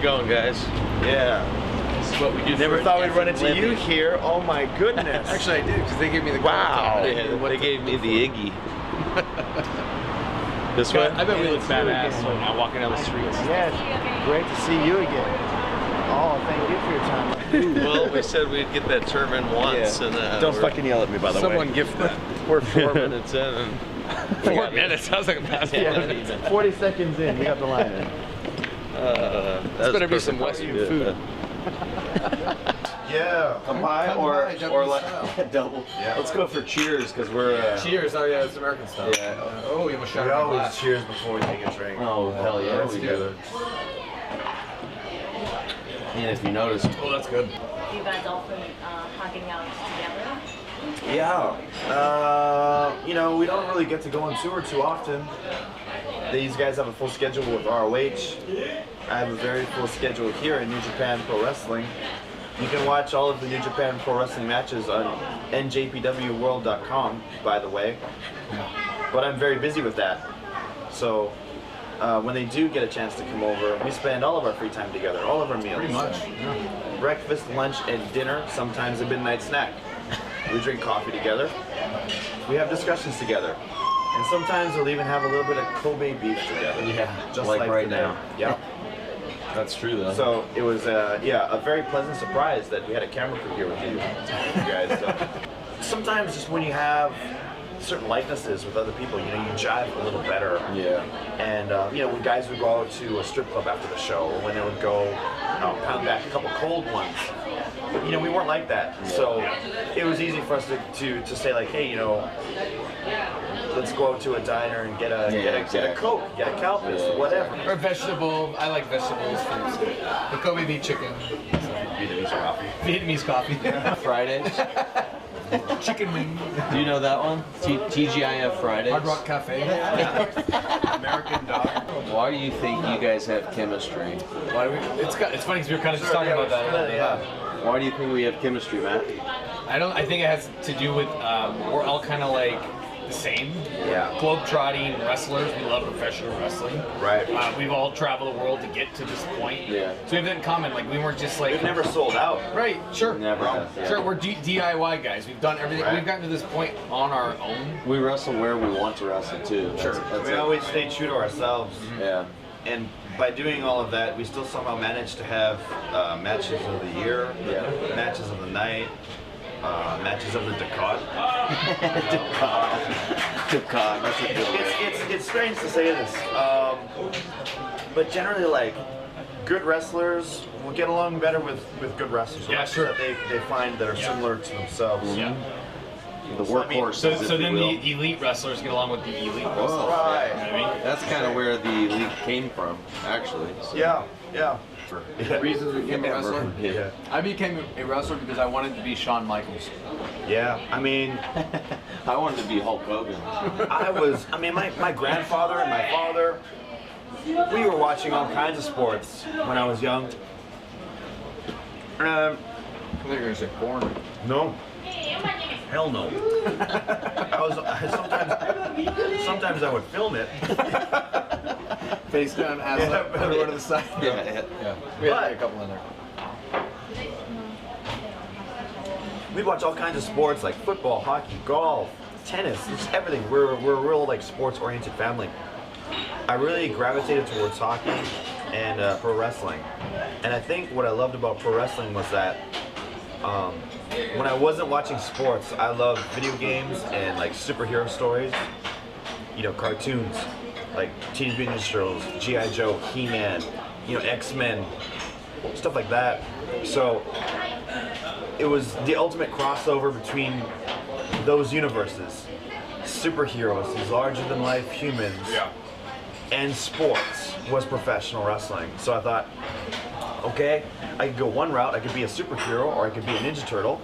it going, guys? Yeah. This is what we do. Never thought we'd run into you here. Oh my goodness. Actually, I did, because they gave me the Wow. They gave me the Iggy. This way? I bet we look badass when I'm walking down the streets. Yeah, great to see you again. Oh, thank you for your time. Well, we said we'd get that term in once, and don't fucking yell at me, by the way. Someone gift that. We're 4 minutes in, and 4 minutes? Sounds like a fast one. 40 seconds in, you got the line in. This better be some Western food. Yeah. Come by or like double. Yeah. Let's go for cheers because we're. Cheers! Oh yeah, it's American style. Yeah. Oh, you almost shot We my always glass. cheers before we take a drink. Oh, hell yeah, Let's we do do. it. And if you notice, Oh, that's good. You guys often hanging out together? Yeah. You know, we don't really get to go on tour too often. These guys have a full schedule with ROH. I have a very full schedule here in New Japan Pro Wrestling. You can watch all of the New Japan Pro Wrestling matches on NJPWworld.com, by the way. But I'm very busy with that. So when they do get a chance to come over, we spend all of our free time together, all of our meals. Pretty much. Breakfast, lunch, and dinner, sometimes a midnight snack. We drink coffee together. We have discussions together. And sometimes we'll even have a little bit of Kobe beef together. Yeah, just like right today. now. Yeah. that's true though. So it was, yeah, a very pleasant surprise that we had a camera crew here with you guys. So. Sometimes just when you have certain likenesses with other people, you know, you jive a little better. Yeah. And you know, when guys would go out to a strip club after the show, or when they would go pound back a couple cold ones, you know, we weren't like that. So it was easy for us to say like, hey, you know, let's go out to a diner and get a Coke, get a Calpis, whatever. Or vegetable. I like vegetables. The Kobe beef chicken. Vietnamese coffee. Vietnamese coffee. Fridays. Chicken wing. Do you know that one? TGIF Fridays. Hard Rock Cafe. American dog. Why do you think you guys have chemistry? Why do we, it's funny because we were kind of just talking about that. Yeah. Why do you think we have chemistry, Matt? I think it has to do with we're all kind of like the same. Yeah. Globe-trotting wrestlers. We love professional wrestling. Right. We've all traveled the world to get to this point. Yeah. So we have that in common. Like we weren't just like. We've never sold out. Right. Sure. Never have. Yeah. Sure. We're DIY guys. We've done everything. Right. We've gotten to this point on our own. We wrestle where we want to wrestle too. Sure. That's We it. always stay true to ourselves. Yeah. And by doing all of that, we still somehow manage to have matches of the year, matches of the night, matches of the decade. Decade. That's a good one. It's strange to say this, but generally, like, good wrestlers will get along better with good wrestlers. Yeah, Wrestlers sure. That they find that are similar to themselves. Yeah. The So, I mean, workhorses. So if then you will. the elite wrestlers get along with the elite wrestlers. Right. You know what I mean? That's kind of where the elite came from, actually. So. Yeah. Reasons we became a wrestler? Yeah. I became a wrestler because I wanted to be Shawn Michaels. Yeah. I mean, I wanted to be Hulk Hogan. my grandfather and my father, we were watching all kinds of sports when I was young. I thought you were going to say porn. No. Hell no. Sometimes I would film it. Face down, ass up, everyone to the side. Yeah. We had a couple in there. We'd watch all kinds of sports like football, hockey, golf, tennis, just everything. We're a real like sports-oriented family. I really gravitated towards hockey and pro wrestling. And I think what I loved about pro wrestling was that when I wasn't watching sports, I loved video games and like superhero stories. You know, cartoons like Teenage Mutant Ninja Turtles, G.I. Joe, He-Man, you know, X-Men, stuff like that. So it was the ultimate crossover between those universes. Superheroes, these larger-than-life humans, and sports was professional wrestling. So I thought, okay, I could go one route. I could be a superhero, or I could be a Ninja Turtle,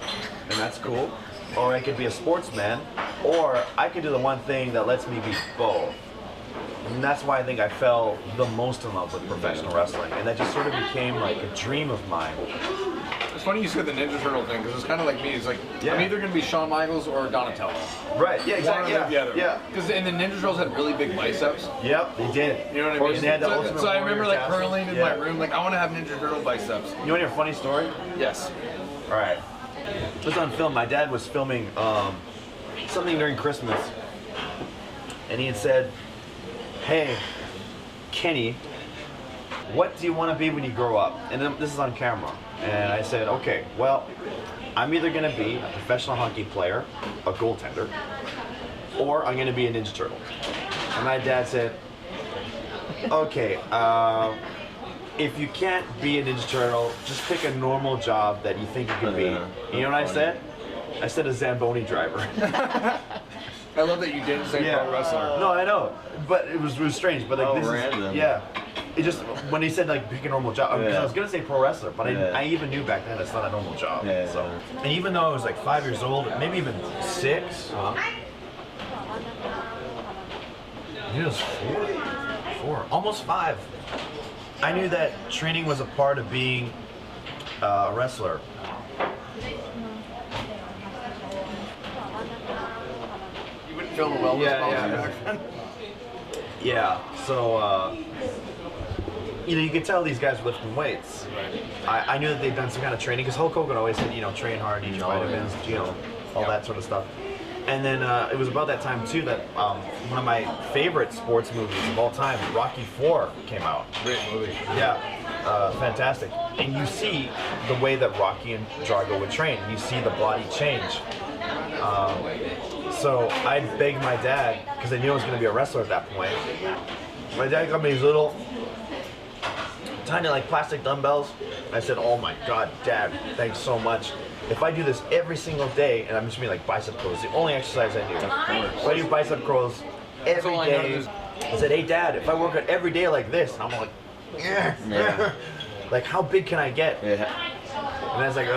and that's cool. Or I could be a sportsman, or I could do the one thing that lets me be both. And that's why I think I fell the most in love with professional wrestling, and that just sort of became like a dream of mine. It's funny you said the Ninja Turtle thing because it's kind of like me. It's like Yeah. I'm either gonna be Shawn Michaels or Donatello. Right. Yeah. Exactly. One or the other. Yeah. Because and the Ninja Turtles had really big biceps. Yep. They did. You know what I Of course, mean? They had the So, Ultimate so I remember Warrior like tassels. curling in my room. Like I want to have Ninja Turtle biceps. You want to hear a funny story? Yes. All right. It was on film. My dad was filming something during Christmas, and he had said, "Hey, Kenny, what do you want to be when you grow up?" And then, this is on camera. And I said, "Okay, well, I'm either going to be a professional hockey player, a goaltender, or I'm going to be a Ninja Turtle." And my dad said, "Okay, if you can't be a Ninja Turtle, just pick a normal job that you think you can be." You know what I said? I said a Zamboni driver. I love that you didn't say pro wrestler. No, I know, but it was strange. But like this random. is It just when he said like pick a normal job, because I was gonna say pro wrestler, but Yeah. I even knew back then it's not a normal job. Yeah. So, and even though I was like 5 years old, maybe even 6, he was 4, almost 5. I knew that training was a part of being a wrestler. You wouldn't film a wellness Yeah, back then. Yeah, so you could tell these guys were lifting weights. I knew that they'd done some kind of training because Hulk Hogan always said, train hard, eat your vitamins, all that sort of stuff. And then it was about that time too that one of my favorite sports movies of all time, Rocky IV, came out. Great movie. Yeah, fantastic. And you see the way that Rocky and Drago would train. You see the body change. So I begged my dad, because I knew I was going to be a wrestler at that point. My dad got me these little tiny like plastic dumbbells. I said, "Oh my God, Dad, thanks so much. If I do this every single day," and I'm just doing like bicep curls, the only exercise I do. If I do bicep curls every all I know day, is- I said, "Hey Dad, if I work out every day like this," and I'm like, Yeah. like how big can I get? Yeah. And I was like,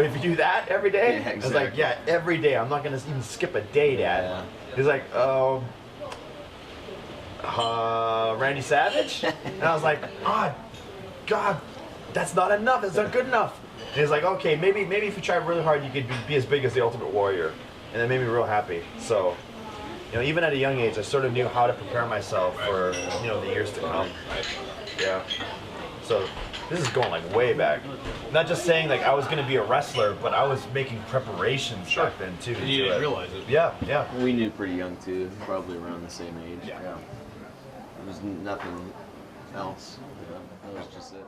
if you do that every day? Yeah, I was like, exactly. yeah, every day. I'm not gonna even skip a day, Dad. Yeah. He's like, Randy Savage? And I was like, oh, God, that's not enough. It's not good enough. And he's like, okay, maybe if you try really hard, you could be as big as the Ultimate Warrior. And that made me real happy. So, even at a young age, I sort of knew how to prepare myself for, the years to come. Yeah. So this is going like way back. Not just saying like I was going to be a wrestler, but I was making preparations back then too. And you didn't realize it. Yeah, yeah. We knew pretty young too, probably around the same age. Yeah. There was nothing else. That was just it.